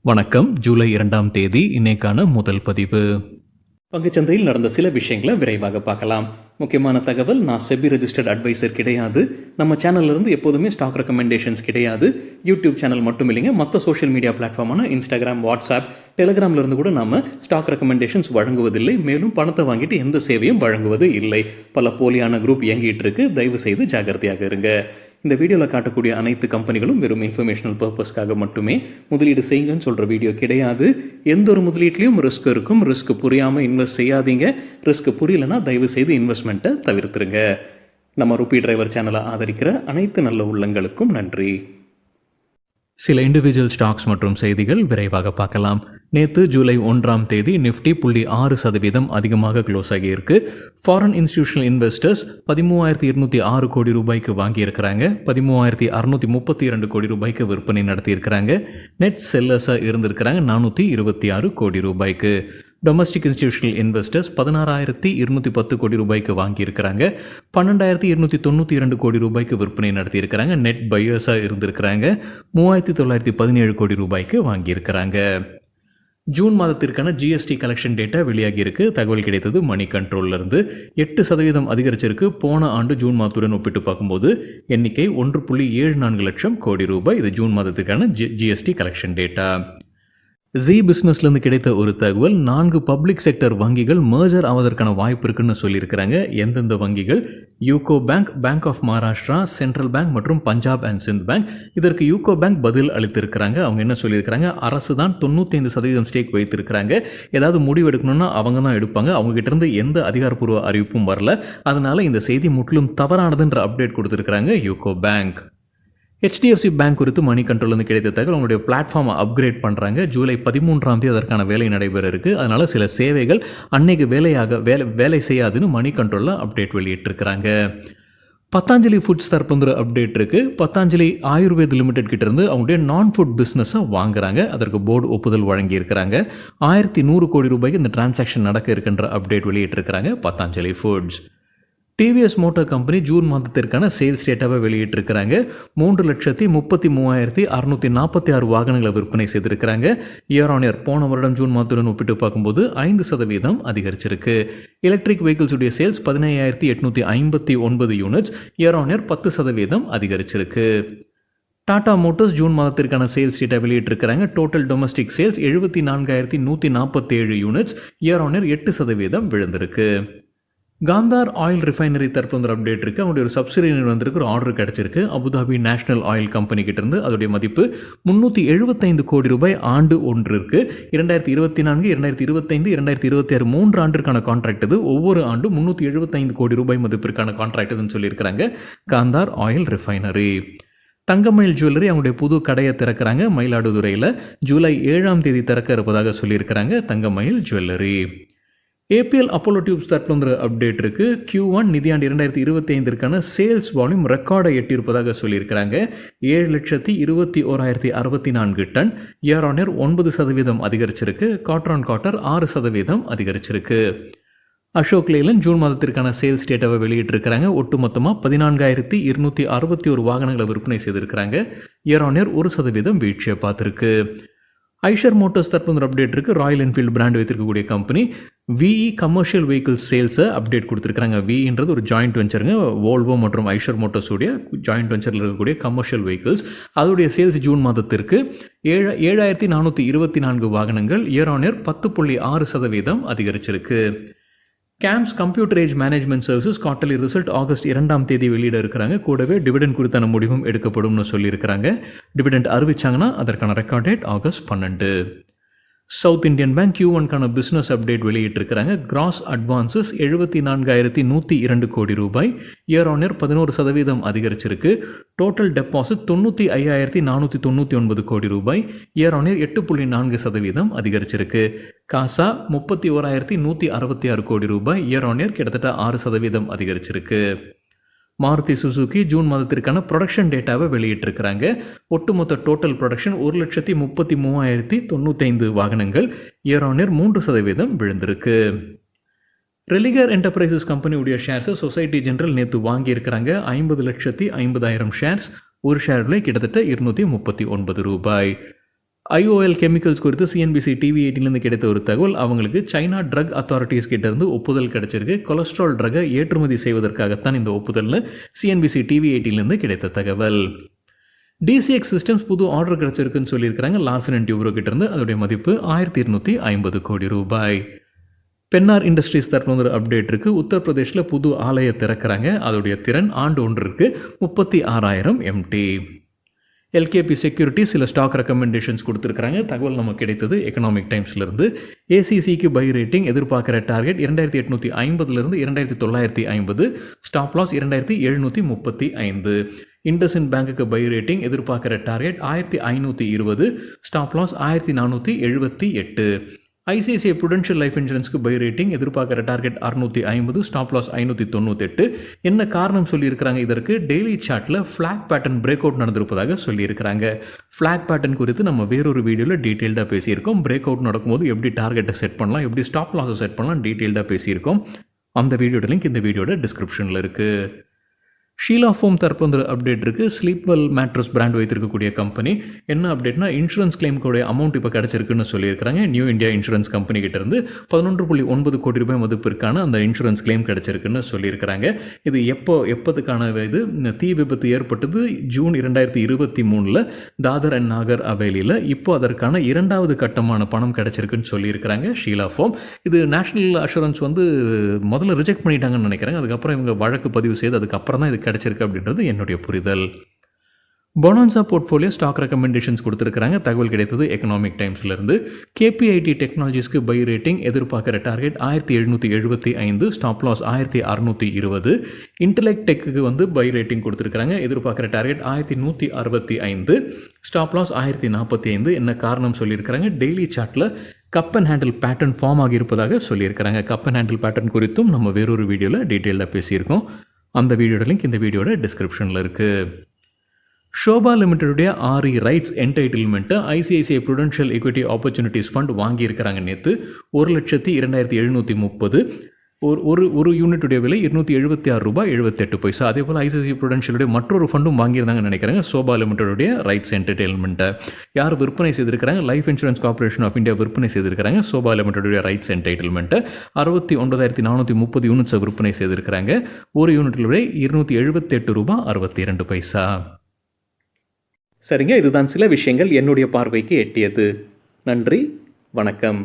வணக்கம். ஜூலை 2ஆம் தேதி இன்னைக்கான முதல் பதிவு. பங்குச்சந்தையில் நடந்த சில விஷயங்களை விரைவாக பார்க்கலாம். முக்கியமான தகவல், நான் செபி ரெஜிஸ்டர்ட் அட்வைசர் கிடையாது. நம்ம சேனல்ல இருந்து எப்போதுமே ஸ்டாக் ரெக்கமெண்டேஷன்ஸ் கிடையாது. யூடியூப் சேனல் மட்டும் இல்லைங்க, மற்ற சோஷியல் மீடியா பிளாட்ஃபார்மான இன்ஸ்டாகிராம், வாட்ஸ்அப், டெலிகிராம்ல இருந்து கூட நம்ம ஸ்டாக் ரெக்கமெண்டேஷன்ஸ் வழங்குவதில்லை. மேலும் பணத்தை வாங்கிட்டு எந்த சேவையும் வழங்குவது இல்லை. பல போலியான குரூப் இயங்கிட்டு இருக்கு. தயவு செய்து ஜாகிரதையாக இருங்க. இந்த வீடியோவில் காட்டக்கூடிய அனைத்து கம்பெனிகளும் வெறும் இன்ஃபர்மேஷனல் பர்பஸ்க்காக மட்டுமே முதலீடு செய்யுங்கன்னு சொல்கிற வீடியோ கிடையாது. எந்த ஒரு முதலீட்லையும் ரிஸ்க் இருக்கும். ரிஸ்க் புரியாமல் இன்வெஸ்ட் செய்யாதீங்க. ரிஸ்க் புரியலன்னா தயவு செய்து இன்வெஸ்ட்மெண்ட்டை தவிர்த்துருங்க. நம்ம ருபி டிரைவர் சேனலை ஆதரிக்கிற அனைத்து நல்ல உள்ளங்களுக்கும் நன்றி. சில இண்டிவிஜுவல் ஸ்டாக்ஸ் மற்றும் செய்திகள் விரைவாக பார்க்கலாம். நேற்று ஜூலை 1ஆம் தேதி நிஃப்டி 0.6% அதிகமாக க்ளோஸ் ஆகியிருக்கு. ஃபாரின் இன்ஸ்டிடியூஷனல் இன்வெஸ்டர்ஸ் 13,206 கோடி ரூபாய்க்கு வாங்கியிருக்கிறாங்க. 13,632 கோடி ரூபாய்க்கு விற்பனை நடத்தியிருக்கிறாங்க. நெட் செல்லர்ஸாக இருந்திருக்கிறாங்க 426 கோடி ரூபாய்க்கு. டொமஸ்டிக் இன்ஸ்டிடியூஷனல் இன்வெஸ்டர்ஸ் 16,210 கோடி ரூபாய்க்கு வாங்கியிருக்கிறாங்க. 12,292 கோடி ரூபாய்க்கு விற்பனை நடத்தியிருக்கிறாங்க. நெட் பையர்ஸாக இருந்திருக்கிறாங்க 3,917 கோடி ரூபாய்க்கு வாங்கியிருக்கிறாங்க. ஜூன் மாதத்திற்கான ஜிஎஸ்டி கலெக்ஷன் டேட்டா வெளியாகியிருக்கு. தகவல் கிடைத்தது மணி கண்ட்ரோல்லேருந்து. 8% அதிகரிச்சிருக்கு. போன ஆண்டு ஜூன் மாதத்துடன் ஒப்பிட்டு பார்க்கும்போது எண்ணிக்கை 1.74 லட்சம் கோடி ரூபாய். இது ஜூன் மாதத்திற்கான ஜிஎஸ்டி கலெக்ஷன் டேட்டா. ஜி பிஸ்னஸ்லேருந்து கிடைத்த ஒரு தகவல், 4 பப்ளிக் செக்டர் வங்கிகள் மர்ஜர் ஆவதற்கான வாய்ப்பு இருக்குன்னு சொல்லியிருக்கிறாங்க. எந்தெந்த வங்கிகள்? UCO bank, bank of Maharashtra, central bank மற்றும் பஞ்சாப் அண்ட் சிந்த் பேங்க். இதற்கு யூகோ பேங்க் பதில் அளித்திருக்கிறாங்க. அவங்க என்ன சொல்லியிருக்கிறாங்க? அரசு தான் 95% ஸ்டேக் வைத்திருக்கிறாங்க. ஏதாவது முடிவு எடுக்கணும்னா அவங்க தான் எடுப்பாங்க. அவங்ககிட்ட இருந்து எந்த அதிகாரப்பூர்வ அறிவிப்பும் வரல. அதனால இந்த செய்தி முற்றிலும் தவறானதுன்ற அப்டேட் கொடுத்துருக்கிறாங்க யூகோ பேங்க். ஹெச்டிஎஃப்சி பேங்க் குறித்து மணி கண்ட்ரோல்லேருந்து கிடைத்த தகவல், அவங்களுடைய பிளாட்ஃபார்மை அப்கிரேட் பண்ணுறாங்க. ஜூலை 13ஆம் தேதி அதற்கான வேலை நடைபெற இருக்குது. அதனால் சில சேவைகள் அன்னைக்கு வேலை செய்யாதுன்னு மணி கண்ட்ரோலில் அப்டேட் வெளியிட்டிருக்கிறாங்க. பத்தாஞ்சலி ஃபுட்ஸ் தரப்புங்கிற அப்டேட் இருக்குது. பத்தாஞ்சலி ஆயுர்வேத் லிமிடெட் கிட்டேருந்து அவங்களுடைய நான் ஃபுட் பிஸ்னஸை வாங்குறாங்க. அதற்கு போர்டு ஒப்புதல் வழங்கியிருக்கிறாங்க. 1,100 கோடி ரூபாய்க்கு இந்த டிரான்சாக்ஷன் நடக்க இருக்கின்ற அப்டேட் வெளியிட்டிருக்கிறாங்க Patanjali foods. TVS motor company June மாதத்திற்கான சேல்ஸ் டேட்டாவை வெளியிட்டிருக்கிறாங்க. 3,33,646 வாகனங்களை விற்பனை செய்திருக்கிறாங்க. இயர் ஆன் இயர் போன வருடம் ஜூன் மாதத்துடன் ஒப்பிட்டு பார்க்கும்போது 5% அதிகரிச்சிருக்கு. எலக்ட்ரிக் வெஹிக்கிள்ஸுடைய sales 15,859 units, year on year 10% அதிகரிச்சிருக்கு. டாடா மோட்டார்ஸ் ஜூன் மாதத்திற்கான சேல்ஸ் டேட்டா வெளியிட்டிருக்கிறாங்க. Total domestic sales 74,147 units, year on year 8% விழுந்திருக்கு. காந்தார் ஆயில் ரிஃபைனரி தரப்பு அப்டேட் இருக்குது. அவங்களுடைய ஒரு சப்சிடி நிறுவனத்திற்கு ஒரு ஆர்டர் கிடச்சிருக்கு. அபுதாபி நேஷனல் ஆயில் கம்பெனி கிட்டேருந்து. அதோடைய மதிப்பு 375 கோடி ரூபாய் ஆண்டு ஒன்று இருக்குது. 2024, 2025, 2026 3 ஆண்டிற்கான கான்ட்ராக்ட் இது. ஒவ்வொரு ஆண்டும் 375 கோடி ரூபாய் மதிப்பிற்கான கான்ட்ராக்ட் இதுன்னு சொல்லியிருக்கிறாங்க காந்தார் ஆயில் ரிஃபைனரி. தங்கமயில் ஜுவல்லரி அவங்களுடைய புது கடையை திறக்கிறாங்க மயிலாடுதுறையில். ஜூலை 7ஆம் தேதி திறக்க இருப்பதாக சொல்லியிருக்கிறாங்க தங்கமயில் ஜுவல்லரி. ஏபிஎல் அப்போலோ டியூப்ஸ் தரப்புல அப்டேட் இருக்குது. Q1 நிதியாண்டு 2025 சேல்ஸ் வால்யூம் ரெக்கார்டை எட்டியிருப்பதாக சொல்லியிருக்கிறாங்க. 7,21,064 டன், இயர் ஆன் இயர் 9% அதிகரிச்சிருக்கு. குவார்டர் ஆன் குவார்டர் 6% அதிகரிச்சிருக்கு. அசோக் லேலன் ஜூன் மாதத்திற்கான சேல்ஸ் டேட்டாவை வெளியிட்டிருக்கிறாங்க. ஒட்டுமொத்தமாக 14,261 வாகனங்களை விற்பனை செய்திருக்கிறாங்க. இயர் ஆன் இயர் 1% வீழ்ச்சியை பார்த்துருக்கு. ஐஷர் மோட்டார்ஸ் தரப்பு அப்டேட் இருக்குது. ராயல் என்ஃபீல்டு பிராண்ட் வைத்திருக்கக்கூடிய கம்பெனி விஇ கமர்ஷியல் வெஹிக்கிள்ஸ் சேல்ஸை அப்டேட் கொடுத்துருக்காங்க. விஇன்றது ஒரு ஜாயிண்ட் வெஞ்சருங்க. வோல்வோ மற்றும் ஐஷர் மோட்டார்ஸுடைய ஜாயிண்ட் வெஞ்சரில் இருக்கக்கூடிய கமர்ஷியல் வெஹிக்கிள்ஸ். அதோடைய சேல்ஸ் ஜூன் மாதத்திற்கு 7,424 வாகனங்கள், இயர் ஆன் இயர் 10.6% அதிகரிச்சிருக்கு. CAMS computer age management services quarterly result August 2ஆம் தேதி வெளியிட இருக்கிறாங்க. கூடவே டிவிடெண்ட் குறித்தான முடிவும் எடுக்கப்படும்னு சொல்லியிருக்கிறாங்க. டிவிடெண்ட் அறிவிச்சாங்கன்னா அதற்கான record date August 12. South Indian bank Q1க்கான பிஸ்னஸ் அப்டேட் வெளியிட்டிருக்கிறாங்க. கிராஸ் அட்வான்சஸ் 74,102 கோடி ரூபாய், இயர் ஆன் இயர் 11% அதிகரிச்சிருக்கு. டோட்டல் டெபாசிட் 95,499 கோடி ரூபாய், இயர் ஆன் இயர் 8.4% அதிகரிச்சிருக்கு. காசா 31,166 கோடி ரூபாய், இயர் ஆன் இயர் கிட்டத்தட்ட 6% அதிகரிச்சிருக்கு. மாருதி சுசுகி ஜூன் மாதத்திற்கான ப்ரொடக்ஷன் டேட்டாவை வெளியிட்டிருக்கிறாங்க. ஒட்டுமொத்த டோட்டல் ப்ரொடக்ஷன் 1,33,095 வாகனங்கள், இயர் ஆன் இயர் 3% விழுந்திருக்கு. ரெலிகர் என்டர்பிரைசஸ் கம்பெனியுடைய ஷேர்ஸை சொசைட்டி ஜெனரல் நேற்று வாங்கியிருக்கிறாங்க. 50,50,000 ஷேர்ஸ். ஒரு ஷேர் விலை கிட்டத்தட்ட 239 ரூபாய். IOL கெமிக்கல்ஸ் குறித்து சிஎன்பிசி டிவி 18லேருந்து கிடைத்த ஒரு தகவல், அவங்களுக்கு சைனா ட்ரக் அத்தாரிட்டிஸ் கிட்டேருந்து ஒப்புதல் கிடைச்சிருக்கு. கொலஸ்ட்ரால் ட்ரக்கை ஏற்றுமதி செய்வதற்காகத்தான் இந்த ஒப்புதல்னு சிஎன்பிசி டிவி 18லேருந்து கிடைத்த தகவல். DCX சிஸ்டம்ஸ் புது ஆர்டர் கிடச்சிருக்குன்னு சொல்லியிருக்கிறாங்க லார்சன் அண்ட் டியூப்ரோ கிட்டேருந்து. அதோடைய மதிப்பு 1250 கோடி ரூபாய். பென்னார் இண்டஸ்ட்ரீஸ் தரப்புல ஒரு அப்டேட் இருக்குது. உத்தரப்பிரதேஷில் புது ஆலையை திறக்கிறாங்க. அதோடைய திறன் ஆண்டு ஒன்றிற்கு 36,000 MT. LKP செக்யூரிட்டி சில ஸ்டாக் ரெக்கமெண்டேஷன்ஸ் கொடுத்துருக்காங்க. தகவல் நமக்கு கிடைத்தது எக்கனாமிக் டைம்ஸ்லேருந்து. ACCக்கு பை ரேட்டிங் எதிர்பார்க்குற டார்கெட் 2850லேருந்து 2950, ஸ்டாப் லாஸ் 2735. இண்டஸ்இண்ட் பேங்குக்கு பை ரேட்டிங் எதிர்பார்க்குற target 1520, stop loss 1478. ICICI prudential life இன்சூரன்ஸ்க்கு பை ரேட்டிங் எதிர்பார்க்குற டார்கெட் 650, ஸ்டாப் லாஸ் 598. என்ன காரணம் சொல்லியிருக்கிறாங்க இதற்கு? டெய்லி சார்ட்டில் ஃப்ளாக் பேட்டர்ன் பிரேக் அவுட் நடந்திருப்பதாக சொல்லியிருக்கிறாங்க. ஃப்ளாக் பேட்டர்ன் குறித்து நம்ம வேறொரு வீடியோவில் டீட்டெயில்டாக பேசியிருக்கோம். பிரேக் அவுட் நடக்கும்போது எப்படி டார்கெட்டை செட் பண்ணலாம், எப்படி ஸ்டாப் லாஸை செட் பண்ணலாம் டீட்டெயில்டாக பேசியிருக்கோம். அந்த வீடியோட லிங்க் இந்த வீடியோட டிஸ்கிரிப்ஷனில் இருக்குது. ஷீலா ஃபோம் தரப்பு வந்து அப்டேட் இருக்குது. ஸ்லீப்வெல் மேட்ரஸ் பிராண்ட் வைத்திருக்கக்கூடிய கம்பெனி. என்ன அப்டேட்னா, இன்சூரன்ஸ் கிளைமுடைய அமௌண்ட் இப்போ கிடச்சிருக்குன்னு சொல்லியிருக்காங்க. நியூ இந்தியா இன்சூரன்ஸ் கம்பெனி கிட்டேருந்து 11.9 கோடி ரூபாய் மதிப்பிற்கான அந்த இன்சூரன்ஸ் கிளைம் கிடச்சிருக்குன்னு சொல்லியிருக்கிறாங்க. இது எப்போதுக்கான இது? தீ விபத்து ஏற்பட்டது ஜூன் 2023 தாதர் அண்ட் நாகர் ஹவேலியில். இப்போ அதற்கான 2வது கட்டமான பணம் கிடச்சிருக்குன்னு சொல்லியிருக்கிறாங்க ஷீலா ஃபோம். இது நேஷனல் அஷூரன்ஸ் வந்து முதல்ல ரிஜெக்ட் பண்ணிட்டாங்கன்னு நினைக்கிறாங்க. அதுக்கப்புறம் இவங்க வழக்கு பதிவு செய்து அதுக்கப்புறம் தான் இது கிடைச்சிருக்கு அப்படின்றது என்னுடைய புரிதல். பொனான்சா போர்ட்ஃபோலியோ ஸ்டாக் ரெக்கமெண்டேஷன்ஸ் கொடுத்துருக்காங்க. தகவல் கிடைத்தது எக்கனாமிக் டைம்ஸ்லேருந்து. KPIT டெக்னாலஜிஸ்க்கு பை ரேட்டிங் எதிர்பார்க்குற டார்கெட் 1775, ஸ்டாப் லாஸ் 1620. இன்டெலெக்ட் டெக்கு வந்து பை ரேட்டிங் கொடுத்துருக்காங்க. எதிர்பார்க்குற டார்கெட் 1165, ஸ்டாப் லாஸ் 1045. என்ன காரணம் சொல்லியிருக்கிறாங்க? டெய்லி சார்ட்டில் cup and handle pattern form ஆகியிருப்பதாக சொல்லியிருக்கிறாங்க. கப் அண்ட் ஹேண்டில் பேட்டர்ன் குறித்தும் நம்ம வேறொரு வீடியோவில் டீட்டெயிலாக பேசியிருக்கோம். அந்த வீடியோட லிங்க் இந்த வீடியோட டிஸ்கிரிப்ஷனில் இருக்குது. ஷோபா லிமிட்டடுடைய RE ரைட்ஸ் என்டைட்டில்மெண்ட்டை ICICI prudential equity opportunities fund வாங்கியிருக்கிறாங்க நேற்று. 1,02,730. ஒரு யூனிட்டுடைய விலை 276 ரூபாய் 78 அதே போல் ICICI ப்ருடென்ஷியலுடைய மற்றொரு ஃபண்டும் வாங்கியிருந்தாங்கன்னு நினைக்கிறாங்க. சோபா லிமிட்டடுடைய ரைட்ஸ் என்டர்டெயின்மெண்ட்டை யார் விற்பனை செய்திருக்கிறாங்க? Life insurance corporation of India விற்பனை செய்திருக்கிறாங்க. சோபா லிமிட்டடுடைய ரைட்ஸ் என்டைட்டில்மெண்ட்டை 69,430 யூனிட்ஸை விற்பனை செய்திருக்கிறாங்க. ஒரு யூனிட்டில் விலை 278 ரூபாய் 62. சரிங்க, இதுதான் சில விஷயங்கள் என்னுடைய பார்வைக்கு எட்டியது. நன்றி, வணக்கம்.